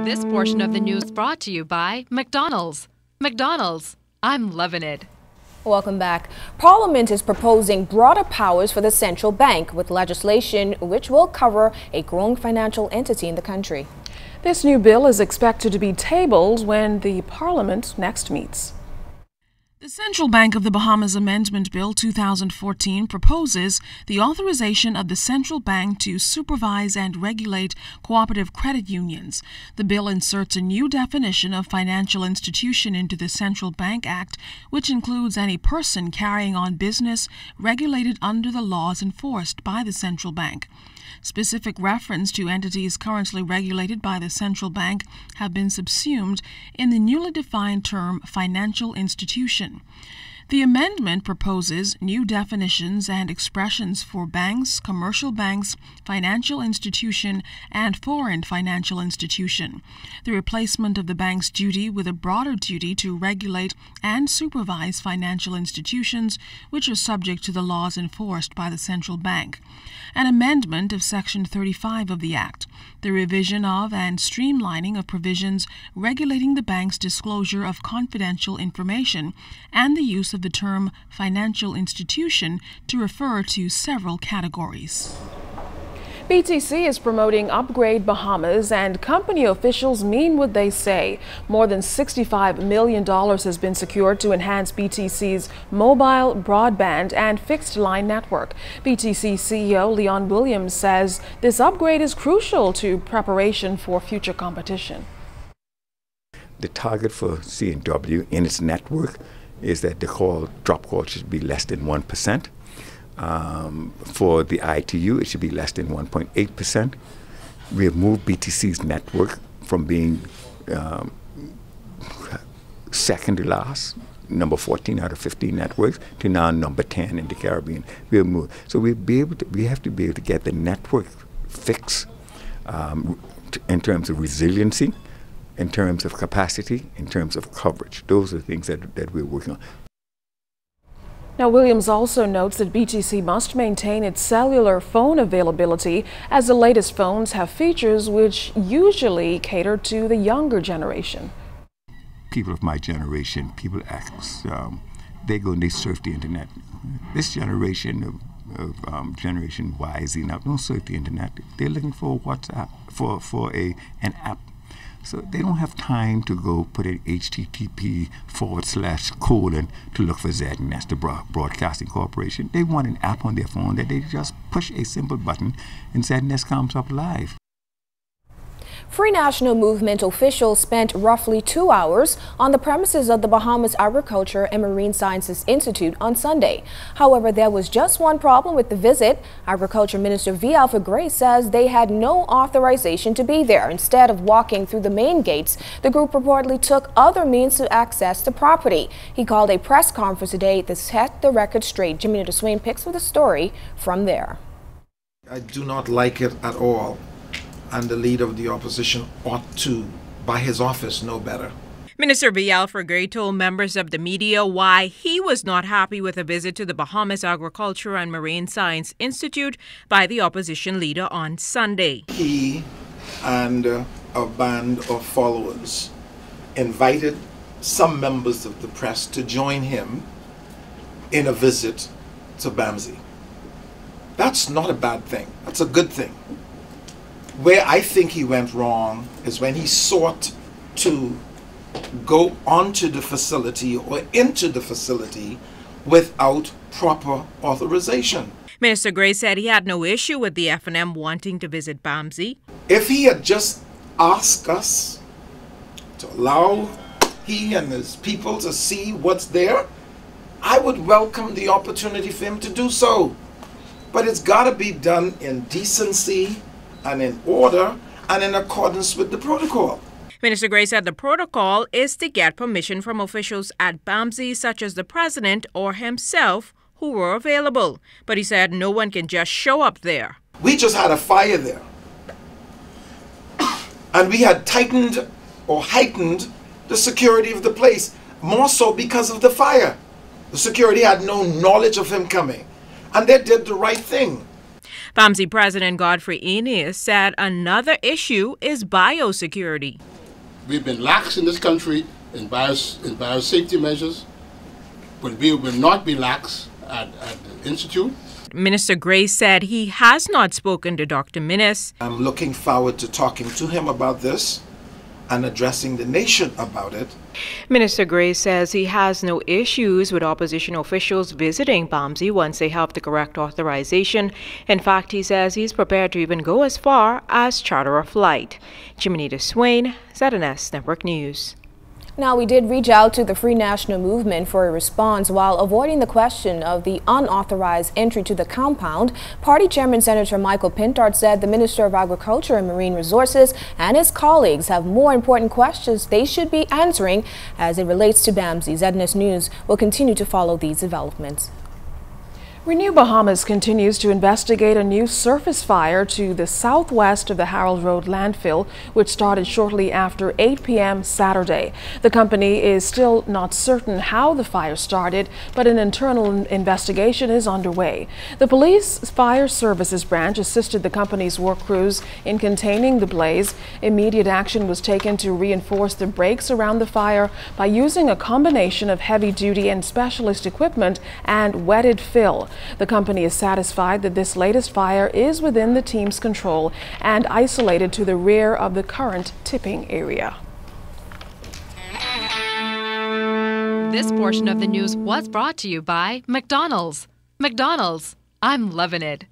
This portion of the news brought to you by McDonald's. McDonald's, I'm loving it. Welcome back. Parliament is proposing broader powers for the central bank with legislation which will cover a growing financial entity in the country. This new bill is expected to be tabled when the Parliament next meets. The Central Bank of the Bahamas Amendment Bill 2014 proposes the authorization of the central bank to supervise and regulate cooperative credit unions. The bill inserts a new definition of financial institution into the Central Bank Act, which includes any person carrying on business regulated under the laws enforced by the central bank. Specific reference to entities currently regulated by the central bank have been subsumed in the newly defined term financial institution. The amendment proposes new definitions and expressions for banks, commercial banks, financial institution, and foreign financial institution. The replacement of the bank's duty with a broader duty to regulate and supervise financial institutions which are subject to the laws enforced by the central bank. An amendment of Section 35 of the Act. The revision of and streamlining of provisions regulating the bank's disclosure of confidential information and the use of the term financial institution to refer to several categories. BTC is promoting Upgrade Bahamas, and company officials mean what they say. More than $65 million has been secured to enhance BTC's mobile, broadband, and fixed-line network. BTC CEO Leon Williams says this upgrade is crucial to preparation for future competition. The target for CNW in its network is that the drop call should be less than 1%. For the ITU, it should be less than 1.8%. We have moved BTC's network from being second to last, number 14 out of 15 networks, to now number 10 in the Caribbean. We have moved. So we have to be able to get the network fixed in terms of resiliency, in terms of capacity, in terms of coverage. Those are the things that we're working on. Now, Williams also notes that BTC must maintain its cellular phone availability, as the latest phones have features which usually cater to the younger generation. People of my generation, people ask, they go and they surf the internet. This generation of Generation Y, Z, now don't surf the internet. They're looking for WhatsApp, for an app. So they don't have time to go put in http:// to look for ZNS, the Broadcasting Corporation. They want an app on their phone that they just push a simple button and ZNS comes up live. Free National Movement officials spent roughly 2 hours on the premises of the Bahamas Agriculture and Marine Sciences Institute on Sunday. However, there was just one problem with the visit. Agriculture Minister V. Alfred Gray says they had no authorization to be there. Instead of walking through the main gates, the group reportedly took other means to access the property. He called a press conference today to set the record straight. Jimmy Swain picks with the story from there. I do not like it at all. And the leader of the opposition ought to, by his office, know better. Minister V. Alfred Gray told members of the media why he was not happy with a visit to the Bahamas Agriculture and Marine Science Institute by the opposition leader on Sunday. He and a band of followers invited some members of the press to join him in a visit to BAMSI. That's not a bad thing. That's a good thing. Where I think he went wrong is when he sought to go onto the facility or into the facility without proper authorization. Minister Gray said he had no issue with the F&M wanting to visit BAMSI. If he had just asked us to allow he and his people to see what's there, I would welcome the opportunity for him to do so. But it's got to be done in decency and in order and in accordance with the protocol. Minister Gray said the protocol is to get permission from officials at BAMSI, such as the president or himself, who were available. But he said no one can just show up there. We just had a fire there. And we had tightened or heightened the security of the place, more so because of the fire. The security had no knowledge of him coming. And they did the right thing. BAMSI President Godfrey Eneas said another issue is biosecurity. We've been lax in this country in biosafety measures, but we will not be lax at the Institute. Minister Gray said he has not spoken to Dr. Minnis. I'm looking forward to talking to him about this and addressing the nation about it. Minister Gray says he has no issues with opposition officials visiting BAMSI once they have the correct authorization. In fact, he says he's prepared to even go as far as charter a flight. Jimenita Swain, ZNS Network News. Now, we did reach out to the Free National Movement for a response while avoiding the question of the unauthorized entry to the compound. Party Chairman Senator Michael Pintard said the Minister of Agriculture and Marine Resources and his colleagues have more important questions they should be answering as it relates to BAMSI. ZNS News will continue to follow these developments. Renew Bahamas continues to investigate a new surface fire to the southwest of the Harold Road landfill, which started shortly after 8 p.m. Saturday. The company is still not certain how the fire started, but an internal investigation is underway. The police fire services branch assisted the company's work crews in containing the blaze. Immediate action was taken to reinforce the brakes around the fire by using a combination of heavy-duty and specialist equipment and wetted fill. The company is satisfied that this latest fire is within the team's control and isolated to the rear of the current tipping area. This portion of the news was brought to you by McDonald's. McDonald's, I'm loving it.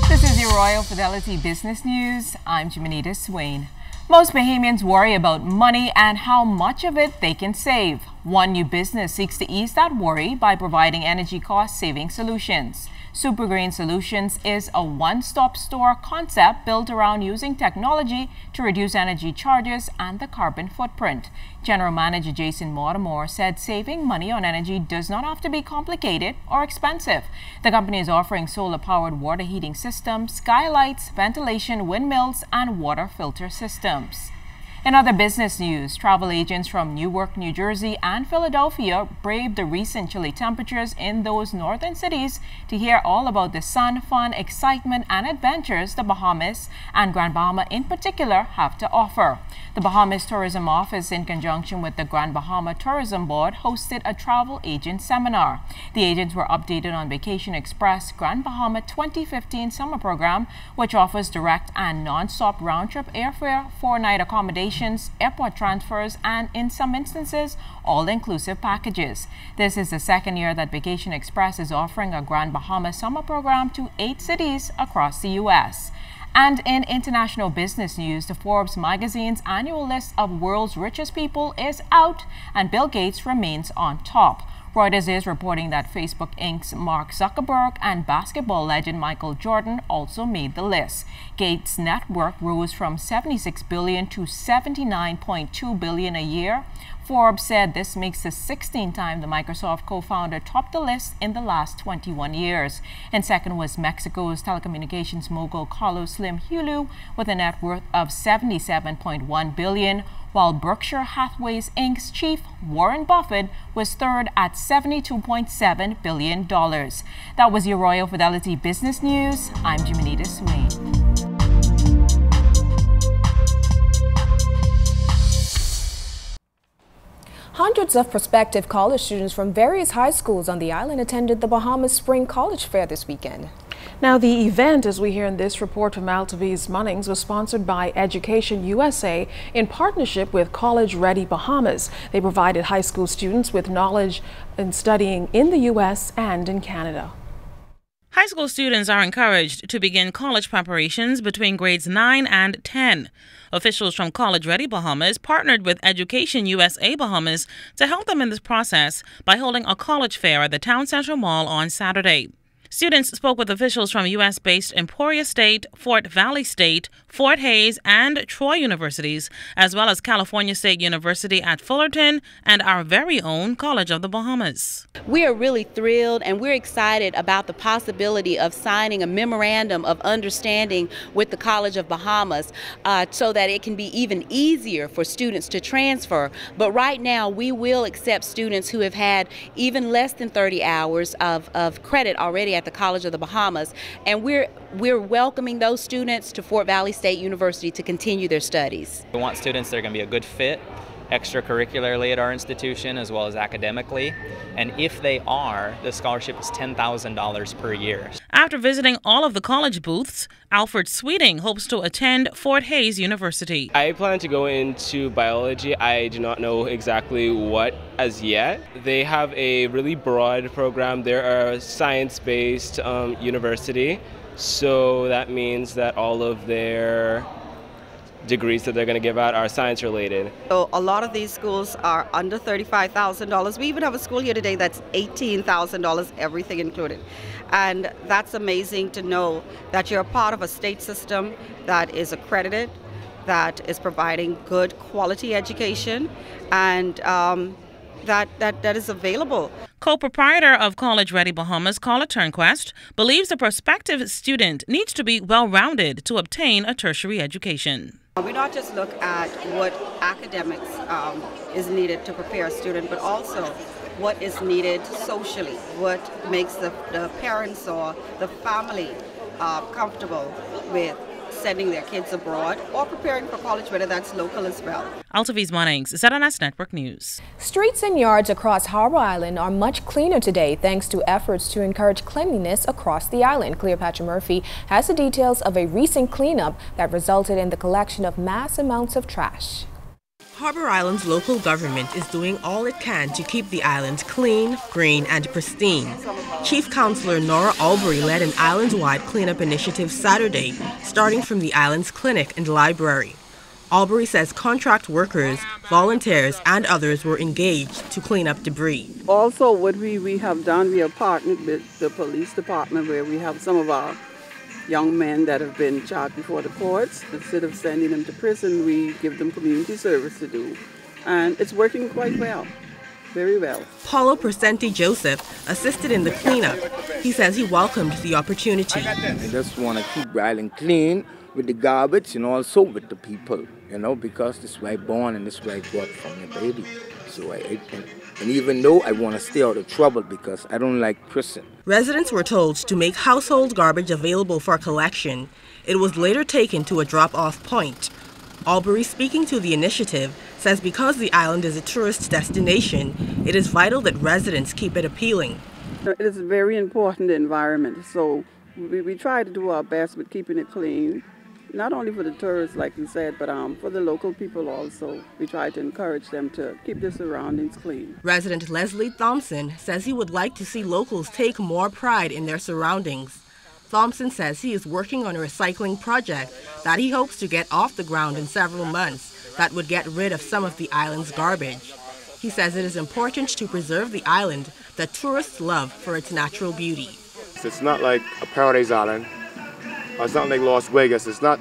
This is your Royal Fidelity Business News. I'm Jimenita Swain. Most Bahamians worry about money and how much of it they can save. One new business seeks to ease that worry by providing energy cost-saving solutions. Super Green Solutions is a one-stop store concept built around using technology to reduce energy charges and the carbon footprint. General Manager Jason Mortimer said saving money on energy does not have to be complicated or expensive. The company is offering solar-powered water heating systems, skylights, ventilation, windmills, and water filter systems. In other business news, travel agents from Newark, New Jersey and Philadelphia braved the recent chilly temperatures in those northern cities to hear all about the sun, fun, excitement and adventures the Bahamas and Grand Bahama in particular have to offer. The Bahamas Tourism Office, in conjunction with the Grand Bahama Tourism Board, hosted a travel agent seminar. The agents were updated on Vacation Express Grand Bahama 2015 summer program, which offers direct and non-stop round-trip airfare, 4-night accommodations, airport transfers, and in some instances, all-inclusive packages. This is the second year that Vacation Express is offering a Grand Bahama summer program to 8 cities across the U.S. And in international business news, the Forbes magazine's annual list of world's richest people is out, and Bill Gates remains on top. Reuters is reporting that Facebook Inc.'s Mark Zuckerberg and basketball legend Michael Jordan also made the list. Gates' net worth rose from $76 billion to $79.2 billion a year. Forbes said this makes the 16th time the Microsoft co-founder topped the list in the last 21 years. And second was Mexico's telecommunications mogul Carlos Slim Hulu with a net worth of $77.1 billion, while Berkshire Hathaway Inc.'s chief Warren Buffett was third at $72.7 billion. That was your Royal Fidelity Business News. I'm Jimenita Swain. Hundreds of prospective college students from various high schools on the island attended the Bahamas Spring College Fair this weekend. Now, the event, as we hear in this report from Altaviz Munnings, was sponsored by Education USA in partnership with College Ready Bahamas. They provided high school students with knowledge in studying in the U.S. and in Canada. High school students are encouraged to begin college preparations between grades 9 and 10. Officials from College Ready Bahamas partnered with Education USA Bahamas to help them in this process by holding a college fair at the Town Central Mall on Saturday. Students spoke with officials from U.S.-based Emporia State, Fort Valley State, Fort Hays, and Troy universities, as well as California State University at Fullerton and our very own College of the Bahamas. We are really thrilled and we're excited about the possibility of signing a memorandum of understanding with the College of Bahamas so that it can be even easier for students to transfer. But right now we will accept students who have had even less than 30 hours of credit already at the College of the Bahamas, and we're welcoming those students to Fort Valley State University to continue their studies. We want students that are going to be a good fit extracurricularly at our institution as well as academically, and if they are, the scholarship is $10,000 per year. After visiting all of the college booths, Alfred Sweeting hopes to attend Fort Hays University. I plan to go into biology. I do not know exactly what as yet. They have a really broad program. They're a science-based university, so that means that all of their degrees that they're going to give out are science related. So a lot of these schools are under $35,000. We even have a school here today that's $18,000, everything included. And that's amazing to know that you're a part of a state system that is accredited, that is providing good quality education, and that is available. Co-proprietor of College Ready Bahamas, Carla Turnquest, believes a prospective student needs to be well-rounded to obtain a tertiary education. We not just look at what academics is needed to prepare a student, but also what is needed socially, what makes the parents or the family comfortable with sending their kids abroad or preparing for college, whether that's local as well. Altaviz Mannings, ZNS Network News. Streets and yards across Harbor Island are much cleaner today thanks to efforts to encourage cleanliness across the island. Cleopatra Murphy has the details of a recent cleanup that resulted in the collection of mass amounts of trash. Harbor Island's local government is doing all it can to keep the island clean, green, and pristine. Chief Councillor Nora Albury led an island-wide cleanup initiative Saturday, starting from the island's clinic and library. Albury says contract workers, volunteers, and others were engaged to clean up debris. Also, what we have done, we have partnered with the police department where we have some of our young men that have been charged before the courts. Instead of sending them to prison, we give them community service to do. And it's working quite well, very well. Paulo Percenti Joseph assisted in the cleanup. He says he welcomed the opportunity. I just want to keep the island clean with the garbage and also with the people, because this is where I born and this is where I got from your baby. So and even though I want to stay out of trouble because I don't like prison. Residents were told to make household garbage available for collection. It was later taken to a drop-off point. Albury, speaking to the initiative, says because the island is a tourist destination, it is vital that residents keep it appealing. It is a very important environment, so we try to do our best with keeping it clean. Not only for the tourists, like you said, but for the local people also. We try to encourage them to keep their surroundings clean. Resident Leslie Thompson says he would like to see locals take more pride in their surroundings. Thompson says he is working on a recycling project that he hopes to get off the ground in several months that would get rid of some of the island's garbage. He says it is important to preserve the island that tourists love for its natural beauty. It's not like a paradise island. It's not like Las Vegas. It's not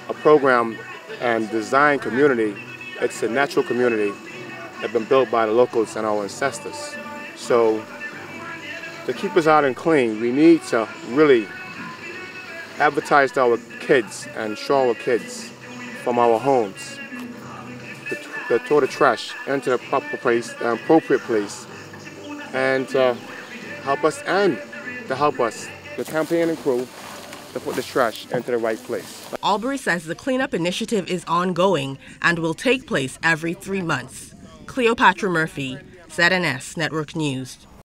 a program and design community. It's a natural community that's been built by the locals and our ancestors. So to keep us out and clean, we need to really advertise to our kids and show our kids from our homes to throw the trash into the proper place, the appropriate place, and to help us, the campaign and crew, to put the trash into the right place. Albury says the cleanup initiative is ongoing and will take place every 3 months. Cleopatra Murphy, ZNS Network News.